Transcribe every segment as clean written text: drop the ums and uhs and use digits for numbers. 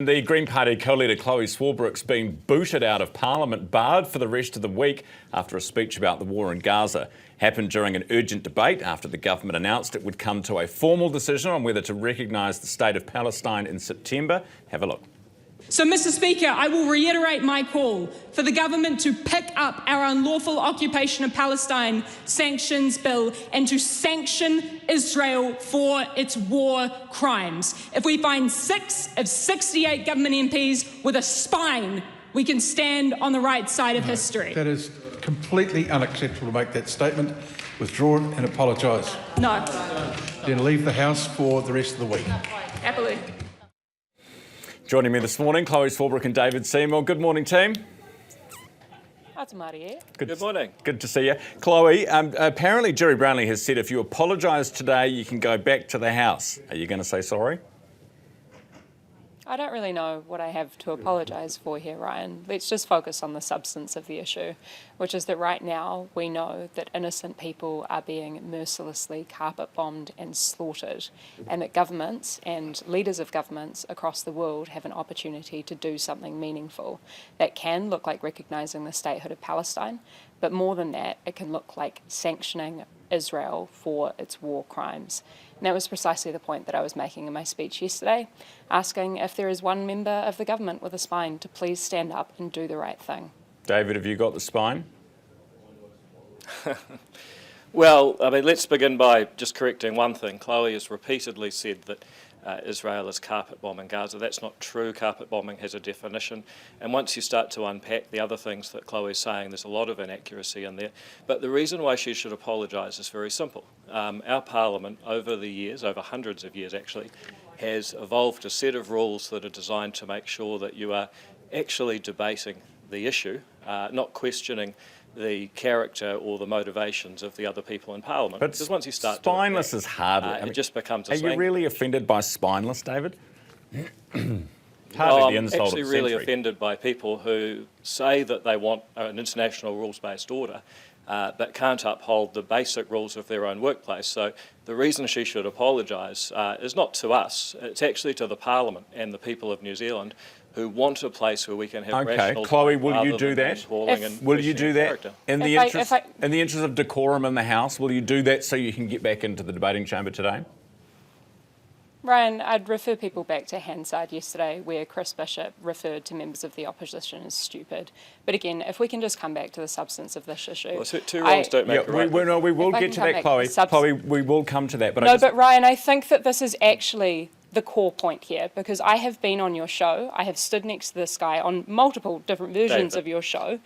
The Green Party co-leader Chlöe Swarbrick's been booted out of Parliament, barred for the rest of the week after a speech about the war in Gaza. Happened during an urgent debate after the government announced it would come to a formal decision on whether to recognise the state of Palestine in September. Have a look. So, Mr. Speaker, I will reiterate my call for the government to pick up our unlawful occupation of Palestine sanctions bill and to sanction Israel for its war crimes. If we find 6 of 68 government MPs with a spine, we can stand on the right side of history. That is completely unacceptable to make that statement. Withdraw it and apologise. No. Then leave the House for the rest of the week. Happily. Joining me this morning, Chlöe Swarbrick and David Seymour. Good morning, team. Good morning. Good to see you. Chloe, apparently Jerry Brownlee has said if you apologise today, you can go back to the House. Are you going to say sorry? I don't really know what I have to apologise for here, Ryan. Let's just focus on the substance of the issue, which is that right now we know that innocent people are being mercilessly carpet-bombed and slaughtered, and that governments and leaders of governments across the world have an opportunity to do something meaningful. That can look like recognising the statehood of Palestine, but more than that, it can look like sanctioning Israel for its war crimes. And that was precisely the point that I was making in my speech yesterday, asking if there is one member of the government with a spine to please stand up and do the right thing. David, have you got the spine? Well, I mean, let's begin by just correcting one thing. Chloe has repeatedly said that Israel is carpet bombing Gaza. That's not true. Carpet bombing has a definition. And once you start to unpack the other things that Chloe is saying, there's a lot of inaccuracy in there. But the reason why she should apologise is very simple. Our Parliament, over the years, over hundreds of years actually, has evolved a set of rules that are designed to make sure that you are actually debating the issue, not questioning the character or the motivations of the other people in Parliament. But because once you start spineless is hard. it just becomes a Are slang. you really offended by spineless, David? Well, Hardly the I'm insult actually of the really century. offended by people who say that they want an international rules-based order, but can't uphold the basic rules of their own workplace. So the reason she should apologise is not to us, it's actually to the Parliament and the people of New Zealand who want a place where we can have rational Chloe, debate will you rather do than that? name-calling and Will you questioning do that character. in the interest of decorum in the House? Will you do that so you can get back into the debating chamber today? Ryan, I'd refer people back to Hansard yesterday, where Chris Bishop referred to members of the opposition as stupid. But again, if we can just come back to the substance of this issue. Well, two wrongs don't make a right. We will get to that, Chloe. Chloe, we will come to that. But but Ryan, I think that this is actually the core point here, because I have been on your show, I have stood next to this guy on multiple different versions of your show,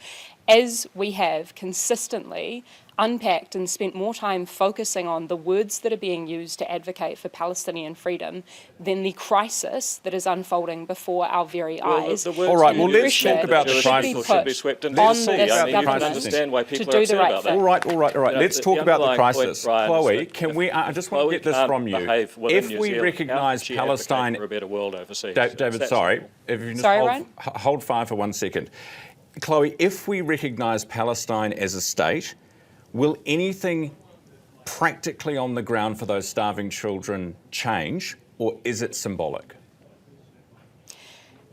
as we have consistently unpacked and spent more time focusing on the words that are being used to advocate for Palestinian freedom than the crisis that is unfolding before our very eyes. All right, well, let's talk about the crisis. Should be swept into on the sea. this I mean, you can government understand why people to are do the upset right about thing. that. All right. Let's talk about the crisis. Chloe, can we? I just want to get this from you. If we recognise Palestine, for a better world overseas. David, sorry, if you can just hold fire for 1 second. Chloe, if we recognise Palestine as a state, will anything practically on the ground for those starving children change, or is it symbolic?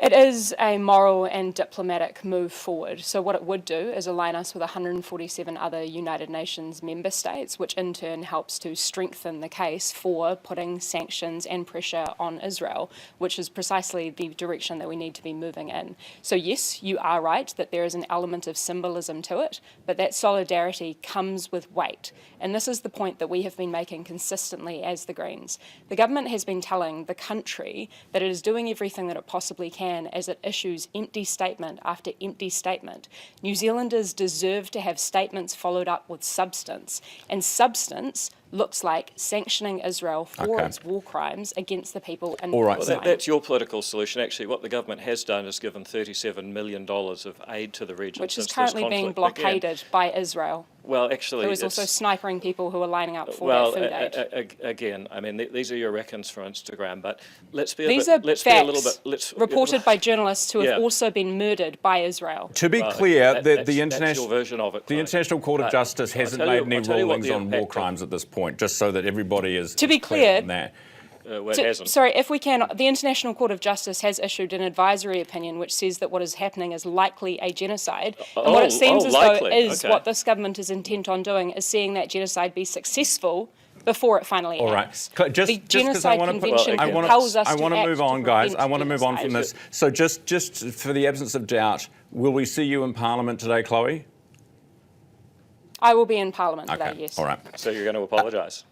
It is a moral and diplomatic move forward. So what it would do is align us with 147 other United Nations member states, which in turn helps to strengthen the case for putting sanctions and pressure on Israel, which is precisely the direction that we need to be moving in. So yes, you are right that there is an element of symbolism to it, but that solidarity comes with weight. And this is the point that we have been making consistently as the Greens. The government has been telling the country that it is doing everything that it possibly can as it issues empty statement after empty statement. New Zealanders deserve to have statements followed up with substance, and substance looks like sanctioning Israel for its war crimes against the people in Palestine. Well, that's your political solution. Actually, what the government has done is given $37 million of aid to the region. Which is currently being blockaded by Israel. Well, actually, who is also snipering people who are lining up for that food aid. Again, I mean, these are your reckons for Instagram, but let's be These a are bit, let's facts be a little bit. reported by journalists who have also been murdered by Israel. To be clear, the that's international your version of it, the International Court of Justice hasn't made any rulings on war impact crimes at this point. Just so that everybody is To be clear clear, on that. it hasn't. Sorry, if we can, the International Court of Justice has issued an advisory opinion which says that what is happening is likely a genocide. And what it seems as though is what this government is intent on doing is seeing that genocide be successful before it finally acts. All right. Just the Genocide Convention compels us to act. I want to move on, guys. I want to move on from genocide. this. So just for the absence of doubt, will we see you in Parliament today, Chloe? I will be in Parliament today, yes. All right. So you're going to apologise?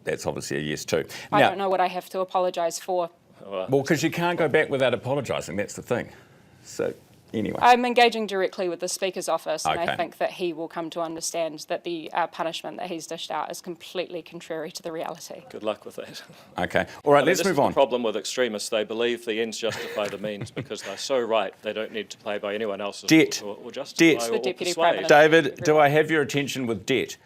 That's obviously a yes too. I don't know what I have to apologise for. Well, because you can't go back without apologising. That's the thing. So anyway. I'm engaging directly with the Speaker's office, and Okay. I think that he will come to understand that the punishment that he's dished out is completely contrary to the reality. Good luck with that. Okay. All right, let's this move is on. The problem with extremists, they believe the ends justify the means because they're so right they don't need to play by anyone else's Debt. rules or justify Debt. or The Deputy persuade. Prime Minister. David, do I have your attention with debt?